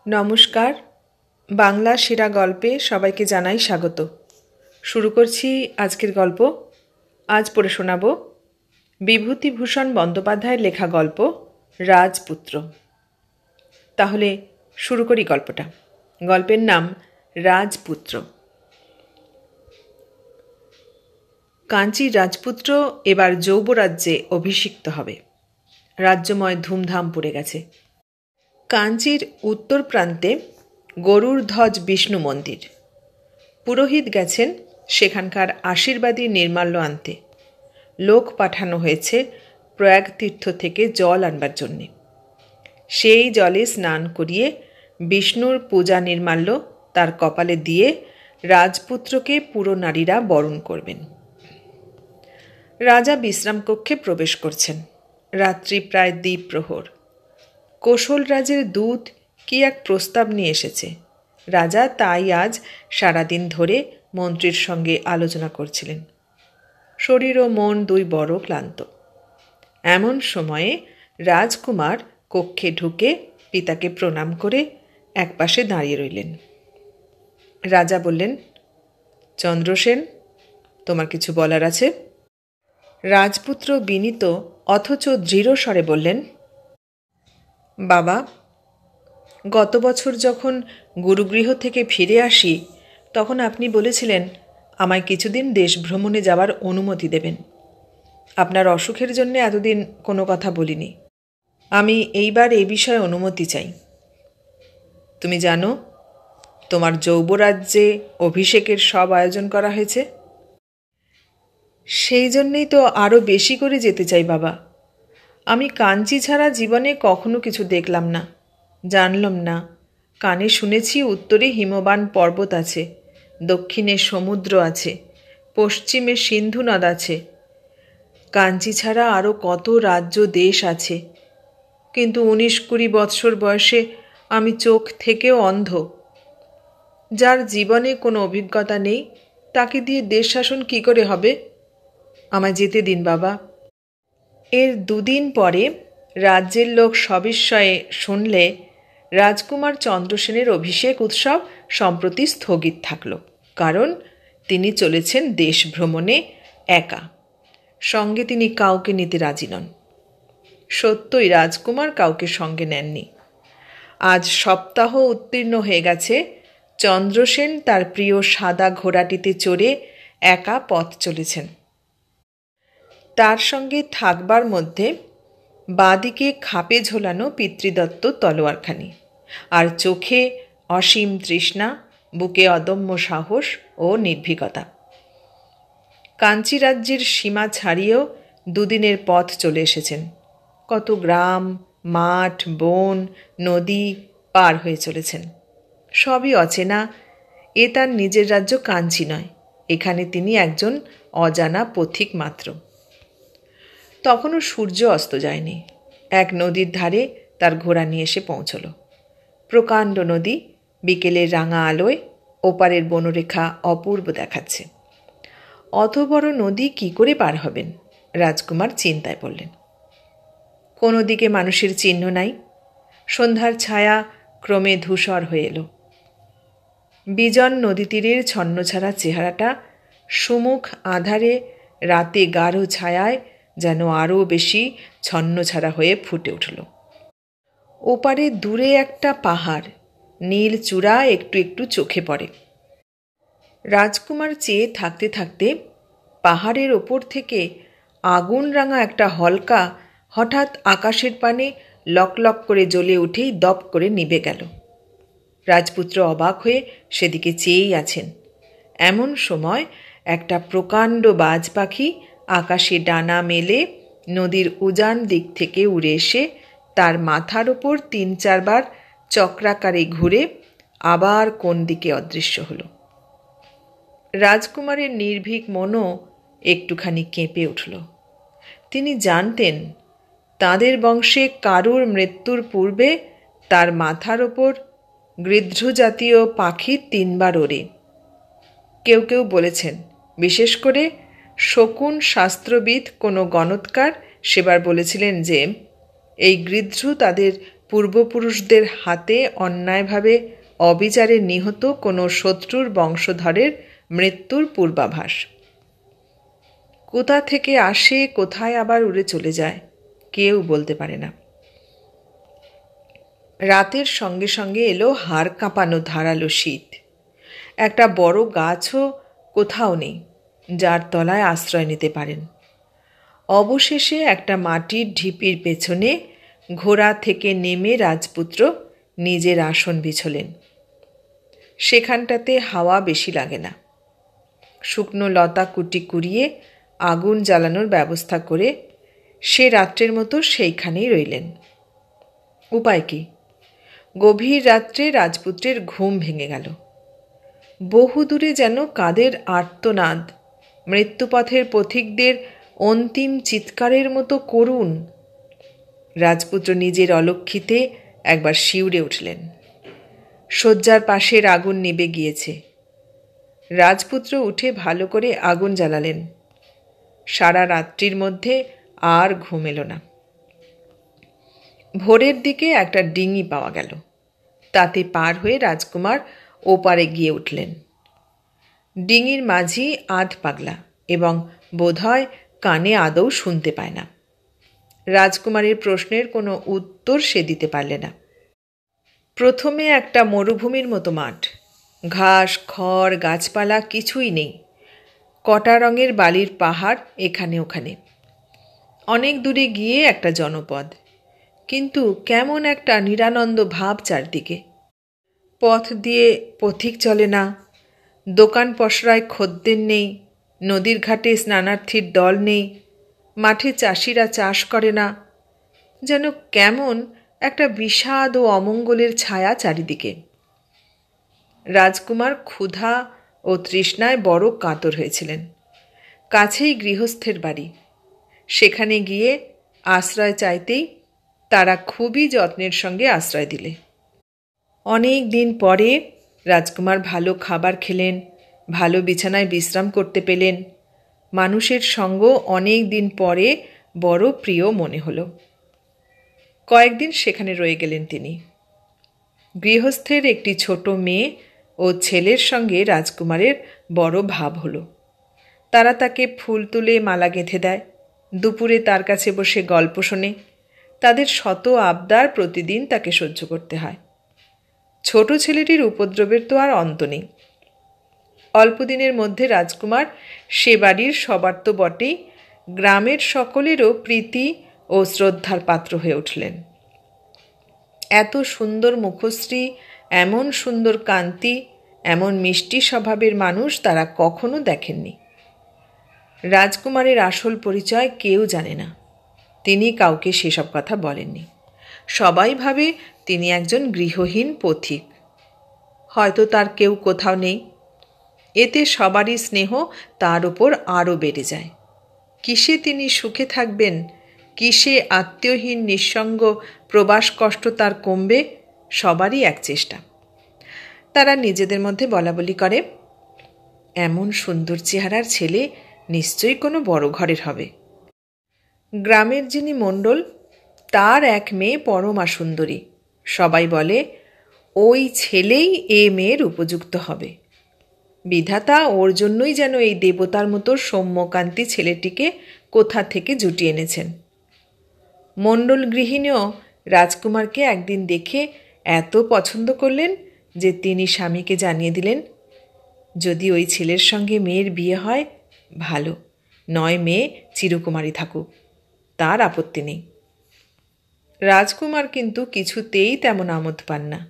নমস্কার। বাংলা সেরা গল্পে সবাইকে জানাই স্বাগত। শুরু করছি আজকের গল্প। আজ পড়ে শোনাব বিভূতিভূষণ বন্দ্যোপাধ্যায়ের লেখা গল্প রাজপুত্র। তাহলে শুরু করি গল্পটা। গল্পের নাম রাজপুত্র। কাঞ্চীর রাজপুত্র এবার যৌবরাজ্যে অভিষিক্ত হবে। রাজ্যময় ধুমধাম পড়ে গেছে। কাঞ্চীর উত্তর প্রান্তে গরুর ধ্বজ বিষ্ণু মন্দির। পুরোহিত গেছেন সেখানকার আশীর্বাদী নির্মাল্য আনতে। লোক পাঠানো হয়েছে প্রয়াগ তীর্থ থেকে জল আনবার জন্যে। সেই জলে স্নান করিয়ে বিষ্ণুর পূজা নির্মাল্য তার কপালে দিয়ে রাজপুত্রকে পুরো নারীরা বরণ করবেন। রাজা বিশ্রামকক্ষে প্রবেশ করছেন। রাত্রি প্রায় দ্বিপ্রহর। কোশলরাজের দূত কি এক প্রস্তাব নিয়ে এসেছে। রাজা তাই আজ সারাদিন ধরে মন্ত্রীর সঙ্গে আলোচনা করছিলেন। শরীর ও মন দুই বড় ক্লান্ত। এমন সময়ে রাজকুমার কক্ষে ঢুকে পিতাকে প্রণাম করে একপাশে দাঁড়িয়ে রইলেন। রাজা বললেন, চন্দ্রসেন, তোমার কিছু বলার আছে? রাজপুত্র বিনীত অথচ দৃঢ় স্বরে বললেন, বাবা, গত বছর যখন গুরুগৃহ থেকে ফিরে আসি তখন আপনি বলেছিলেন আমায় কিছুদিন দেশ ভ্রমণে যাওয়ার অনুমতি দেবেন। আপনার অসুখের জন্য এতদিন কোনো কথা বলিনি। আমি এইবার এই বিষয়ে অনুমতি চাই। তুমি জানো, তোমার যৌবরাজ্যে অভিষেকের সব আয়োজন করা হয়েছে। সেই জন্যেই তো আরও বেশি করে যেতে চাই বাবা। আমি কাঞ্চি ছাড়া জীবনে কখনো কিছু দেখলাম না, জানলাম না। কানে শুনেছি উত্তরে হিমবান পর্বত আছে, দক্ষিণে সমুদ্র আছে, পশ্চিমে সিন্ধু নদ আছে। কাঞ্চি ছাড়া আরও কত রাজ্য দেশ আছে, কিন্তু 19-20 বৎসর বয়সে আমি চোখ থেকেও অন্ধ। যার জীবনে কোনো অভিজ্ঞতা নেই তাকে দিয়ে দেশ শাসন কী করে হবে? আমায় যেতে দিন বাবা। এর 2 দিন পরে রাজ্যের লোক সবিস্ময়ে শুনলে রাজকুমার চন্দ্রসেনের অভিষেক উৎসব সম্প্রতি স্থগিত থাকল, কারণ তিনি চলেছেন দেশ ভ্রমণে একা। সঙ্গে তিনি কাউকে নিতে রাজি নন। সত্যই রাজকুমার কাউকে সঙ্গে নেননি। আজ সপ্তাহ উত্তীর্ণ হয়ে গেছে, চন্দ্রসেন তার প্রিয় সাদা ঘোড়াটিতে চড়ে একা পথ চলেছেন। তার সঙ্গে থাকবার মধ্যে বাঁদিকে খাপে ঝোলানো পিতৃদত্ত তলোয়ারখানি, আর চোখে অসীম তৃষ্ণা, বুকে অদম্য সাহস ও নির্ভীকতা। কাঞ্চি রাজ্যের সীমা ছাড়িয়েও 2 দিনের পথ চলে এসেছেন। কত গ্রাম, মাঠ, বন, নদী পার হয়ে চলেছেন। সবই অচেনা। এ তার নিজের রাজ্য কাঞ্চি নয়, এখানে তিনি একজন অজানা পথিক মাত্র। তখনও সূর্য অস্ত যায়নি। এক নদীর ধারে তার ঘোড়া নিয়ে এসে পৌঁছল। প্রকাণ্ড নদী বিকেলের রাঙা আলোয় ওপারের বনরেখা অপূর্ব দেখাচ্ছে। অত বড় নদী কি করে পার হবেন? রাজকুমার চিন্তায় পড়লেন। কোনো দিকে মানুষের চিহ্ন নাই। সন্ধ্যার ছায়া ক্রমে ধূসর হয়ে এলো। বিজন নদী তীরের ছন্নছাড়া চেহারাটা সুমুখ আঁধারে রাতে গাঢ় ছায়ায় যেন আরও বেশি ছন্নছাড়া হয়ে ফুটে উঠল। ওপারে দূরে একটা পাহাড়, নীল চূড়া একটু একটু চোখে পড়ে। রাজকুমার চেয়ে থাকতে থাকতে পাহাড়ের ওপর থেকে আগুন রাঙা একটা হলকা হঠাৎ আকাশের পানে লকলক করে জ্বলে উঠেই দপ করে নিভে গেল। রাজপুত্র অবাক হয়ে সেদিকে চেয়েই আছেন। এমন সময় একটা প্রকাণ্ড বাজ পাখি আকাশে ডানা মেলে নদীর উজান দিক থেকে উড়ে এসে তার মাথার ওপর 3-4 বার চক্রাকারে ঘুরে আবার কোন দিকে অদৃশ্য হলো। রাজকুমারের নির্ভীক মনও একটুখানি কেঁপে উঠল। তিনি জানতেন তাঁদের বংশে কারুর মৃত্যুর পূর্বে তার মাথার ওপর গৃধ্র জাতীয় পাখি 3 বার ওড়ে। কেউ কেউ বলেছেন, বিশেষ করে শকুন শাস্ত্রবিদ কোনো গণৎকার সেবার বলেছিলেন যে এই গৃধ্র তাদের পূর্বপুরুষদের হাতে অন্যায়ভাবে অবিচারে নিহত কোনো শত্রুর বংশধরের মৃত্যুর পূর্বাভাস। কোথা থেকে আসে, কোথায় আবার উড়ে চলে যায়, কেউ বলতে পারে না। রাতের সঙ্গে সঙ্গে এলো হাড় কাঁপানো ধারালো শীত। একটা বড় গাছও কোথাও নেই যার তলায় আশ্রয় নিতে পারেন। অবশেষে একটা মাটির ঢিপির পেছনে ঘোড়া থেকে নেমে রাজপুত্র নিজের আসন বিছলেন। সেখানটাতে হাওয়া বেশি লাগে না। শুকনো লতা কুটি কুড়িয়ে আগুন জ্বালানোর ব্যবস্থা করে সে রাত্রের মতো সেইখানেই রইলেন। উপায় কি? গভীর রাত্রে রাজপুত্রের ঘুম ভেঙে গেল। বহু দূরে যেন কাদের আর্তনাদ, মৃত্যুপথের পথিকদের অন্তিম চিৎকারের মতো করুণ। রাজপুত্র নিজের অলক্ষিতে একবার শিউরে উঠলেন। শয্যার পাশের আগুন নিভে গিয়েছে। রাজপুত্র উঠে ভালো করে আগুন জ্বালালেন। সারা রাত্রির মধ্যে আর ঘুম এলো না। ভোরের দিকে একটা ডিঙি পাওয়া গেল। তাতে পার হয়ে রাজকুমার ওপারে গিয়ে উঠলেন। ডিঙির মাঝি আধ পাগলা এবং বোধহয় কানে আদৌ শুনতে পায় না। রাজকুমারের প্রশ্নের কোনো উত্তর সে দিতে পারলে না। প্রথমে একটা মরুভূমির মতো মাঠ, ঘাস, খড়, গাছপালা কিছুই নেই। কটা রঙের বালির পাহাড় এখানে ওখানে। অনেক দূরে গিয়ে একটা জনপদ, কিন্তু কেমন একটা নিরানন্দ ভাব চারদিকে। পথ দিয়ে পথিক চলে না, দোকান পসরায় খদ্দের নেই, নদীর ঘাটে স্নানার্থীর দল নেই, মাঠে চাষিরা চাষ করে না। যেন কেমন একটা বিষাদ ও অমঙ্গলের ছায়া চারিদিকে। রাজকুমার ক্ষুধা ও তৃষ্ণায় বড় কাতর হয়েছিলেন। কাছেই গৃহস্থের বাড়ি। সেখানে গিয়ে আশ্রয় চাইতেই তারা খুবই যত্নের সঙ্গে আশ্রয় দিলে। অনেক দিন পরে রাজকুমার ভালো খাবার খেলেন, ভালো বিছানায় বিশ্রাম করতে পেলেন। মানুষের সঙ্গ অনেক দিন পরে বড় প্রিয় মনে হলো। কয়েকদিন সেখানে রয়ে গেলেন তিনি। গৃহস্থের একটি ছোট মেয়ে ও ছেলের সঙ্গে রাজকুমারের বড় ভাব হলো। তারা তাকে ফুল তুলে মালা গেঁথে দেয়, দুপুরে তার কাছে বসে গল্প শোনে। তাদের শত আবদার প্রতিদিন তাকে সহ্য করতে হয়। ছোট ছেলেটির উপদ্রবের তো আর অন্ত নেই। অল্পদিনের মধ্যে রাজকুমার সে বাড়ির সবার তো বটেই, গ্রামের সকলেরও প্রীতি ও শ্রদ্ধার পাত্র হয়ে উঠলেন। এত সুন্দর মুখশ্রী, এমন সুন্দর কান্তি, এমন মিষ্টি স্বভাবের মানুষ তারা কখনো দেখেননি। রাজকুমারের আসল পরিচয় কেউ জানে না। তিনি কাউকে সেসব কথা বলেননি। সবাই ভাবে তিনি একজন গৃহহীন পথিক। হয়তো তার কেউ কোথাও নেই। এতে সবারই স্নেহ তার উপর আরও বেড়ে যায়। কিসে তিনি সুখে থাকবেন, কিসে আত্মীয়হীন নিঃসঙ্গ প্রবাস কষ্ট তার কমবে, সবারই এক চেষ্টা। তারা নিজেদের মধ্যে বলাবলি করে, এমন সুন্দর চেহারার ছেলে নিশ্চয়ই কোনো বড় ঘরের হবে। গ্রামের যিনি মণ্ডল, তার এক মেয়ে পরমা সুন্দরী। সবাই বলে ওই ছেলেই এ মেয়ের উপযুক্ত হবে। বিধাতা ওর জন্যই যেন এই দেবতার মতো সৌম্যকান্তি ছেলেটিকে কোথা থেকে জুটিয়ে এনেছেন। মণ্ডল গৃহিণীও রাজকুমারকে একদিন দেখে এত পছন্দ করলেন যে তিনি স্বামীকে জানিয়ে দিলেন, যদি ওই ছেলের সঙ্গে মেয়ের বিয়ে হয় ভালো, নয় মেয়ে চিরকুমারী থাকুক, তার আপত্তি নেই। রাজকুমার কিন্তু কিছুতেই তেমন আমোদ পান না।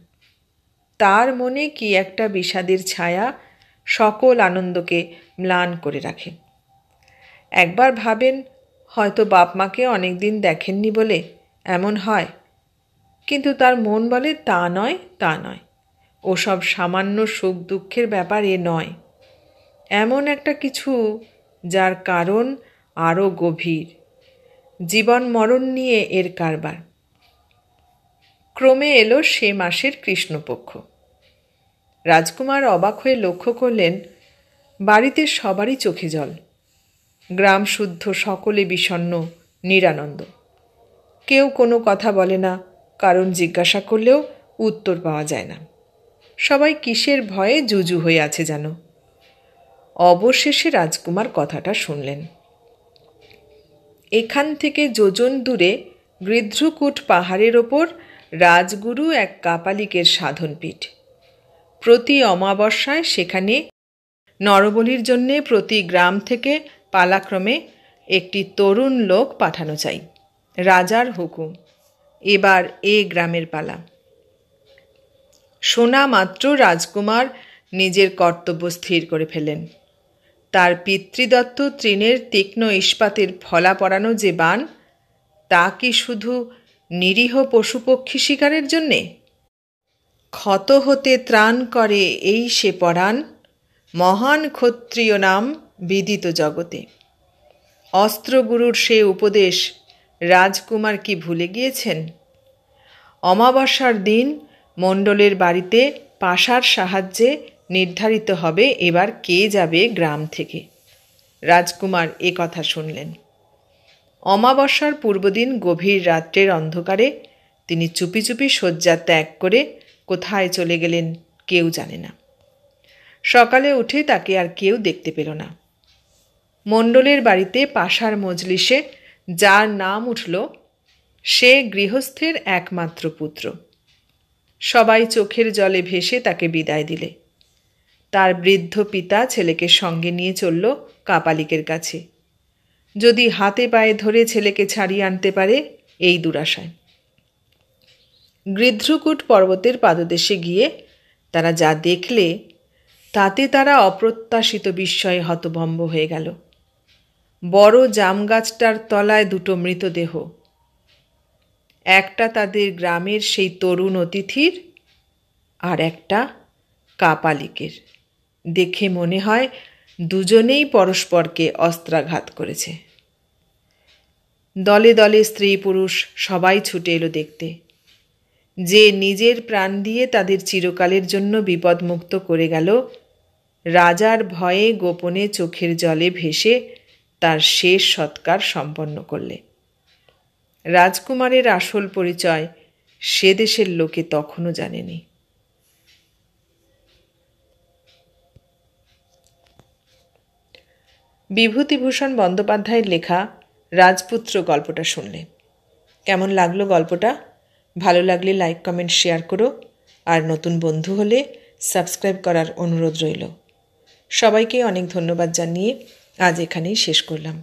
তার মনে কি একটা বিষাদের ছায়া সকল আনন্দকে ম্লান করে রাখে। একবার ভাবেন, হয়তো বাপ মাকে অনেকদিন দেখেননি বলে এমন হয়, কিন্তু তার মন বলে তা নয়, তা নয়, ওসব সামান্য সুখ দুঃখের ব্যাপার এ নয়। এমন একটা কিছু যার কারণ আরও গভীর, জীবন মরণ নিয়ে এর কারবার। ক্রমে এলো সে মাসের কৃষ্ণপক্ষ। রাজকুমার অবাক হয়ে লক্ষ্য করলেন, বাড়িতে সবারই চোখে জল। গ্রাম শুদ্ধ সকলে বিষণ্ণ, নিরানন্দ। কেউ কোনো কথা বলে না, কারণ জিজ্ঞাসা করলেও উত্তর পাওয়া যায় না। সবাই কিসের ভয়ে জুজু হয়ে আছে যেন। অবশেষে রাজকুমার কথাটা শুনলেন। এখান থেকে যোজন দূরে গৃধ্রকূট পাহাড়ের ওপর রাজগুরু এক কাপালিকের সাধনপীঠ। প্রতি অমাবস্যায় সেখানে নরবলির জন্যে প্রতি গ্রাম থেকে পালাক্রমে একটি তরুণ লোক পাঠানো চাই। রাজার হুকুম, এবার এ গ্রামের পালা। শোনা মাত্র রাজকুমার নিজের কর্তব্য স্থির করে ফেলেন। তার পিতৃদত্ত তৃণের তীক্ষ্ণ ইস্পাতের ফলা পড়ানো যে বাণ, তা কি শুধু নিরীহ পশুপক্ষী শিকারের জন্যে? ক্ষত হতে ত্রাণ করে এই সে পরাণ, মহান ক্ষত্রিয় নাম বিদিত জগতে। অস্ত্রগুরুর সে উপদেশ রাজকুমার কি ভুলে গিয়েছেন? অমাবস্যার দিন মণ্ডলের বাড়িতে পাশার সাহায্যে নির্ধারিত হবে এবার কে যাবে গ্রাম থেকে। রাজকুমার এ কথা শুনলেন। অমাবস্যার পূর্বদিন গভীর রাত্রের অন্ধকারে তিনি চুপি চুপি শয্যা ত্যাগ করে কোথায় চলে গেলেন কেউ জানে না। সকালে উঠে তাকে আর কেউ দেখতে পেল না। মণ্ডলের বাড়িতে পাশার মজলিসে যার নাম উঠল, সে গৃহস্থের একমাত্র পুত্র। সবাই চোখের জলে ভেসে তাকে বিদায় দিলে। তার বৃদ্ধ পিতা ছেলেকে সঙ্গে নিয়ে চলল কাপালিকের কাছে, যদি হাতে পায়ে ধরে ছেলেকে ছাড়িয়ে আনতে পারে এই দুরাশায়। গৃধ্রকূট পর্বতের পাদদেশে গিয়ে তারা যা দেখলে, তাতে তারা অপ্রত্যাশিত বিস্ময়ে হতভম্ব হয়ে গেল। বড় জাম গাছটার তলায় দুটো মৃতদেহ, একটা তাদের গ্রামের সেই তরুণ অতিথির, আর একটা কাপালিকের। দেখে মনে হয় দুজনেই পরস্পরকে অস্ত্রাঘাত করেছে। দলে দলে স্ত্রী পুরুষ সবাই ছুটে এলো দেখতে। যে নিজের প্রাণ দিয়ে তাদের চিরকালের জন্য বিপদমুক্ত করে গেল, রাজার ভয়ে গোপনে চোখের জলে ভেসে তার শেষ সৎকার সম্পন্ন করলে। রাজকুমারের আসল পরিচয় সে দেশের লোকে তখনও জানেনি। বিভূতিভূষণ বন্দ্যোপাধ্যায়ের লেখা রাজপুত্র গল্পটা শুনলে। কেমন লাগলো গল্পটা? ভালো লাগলে লাইক, কমেন্ট, শেয়ার করো। আর নতুন বন্ধু হলে সাবস্ক্রাইব করার অনুরোধ রইল। সবাইকে অনেক ধন্যবাদ জানিয়ে আজ এখানেই শেষ করলাম।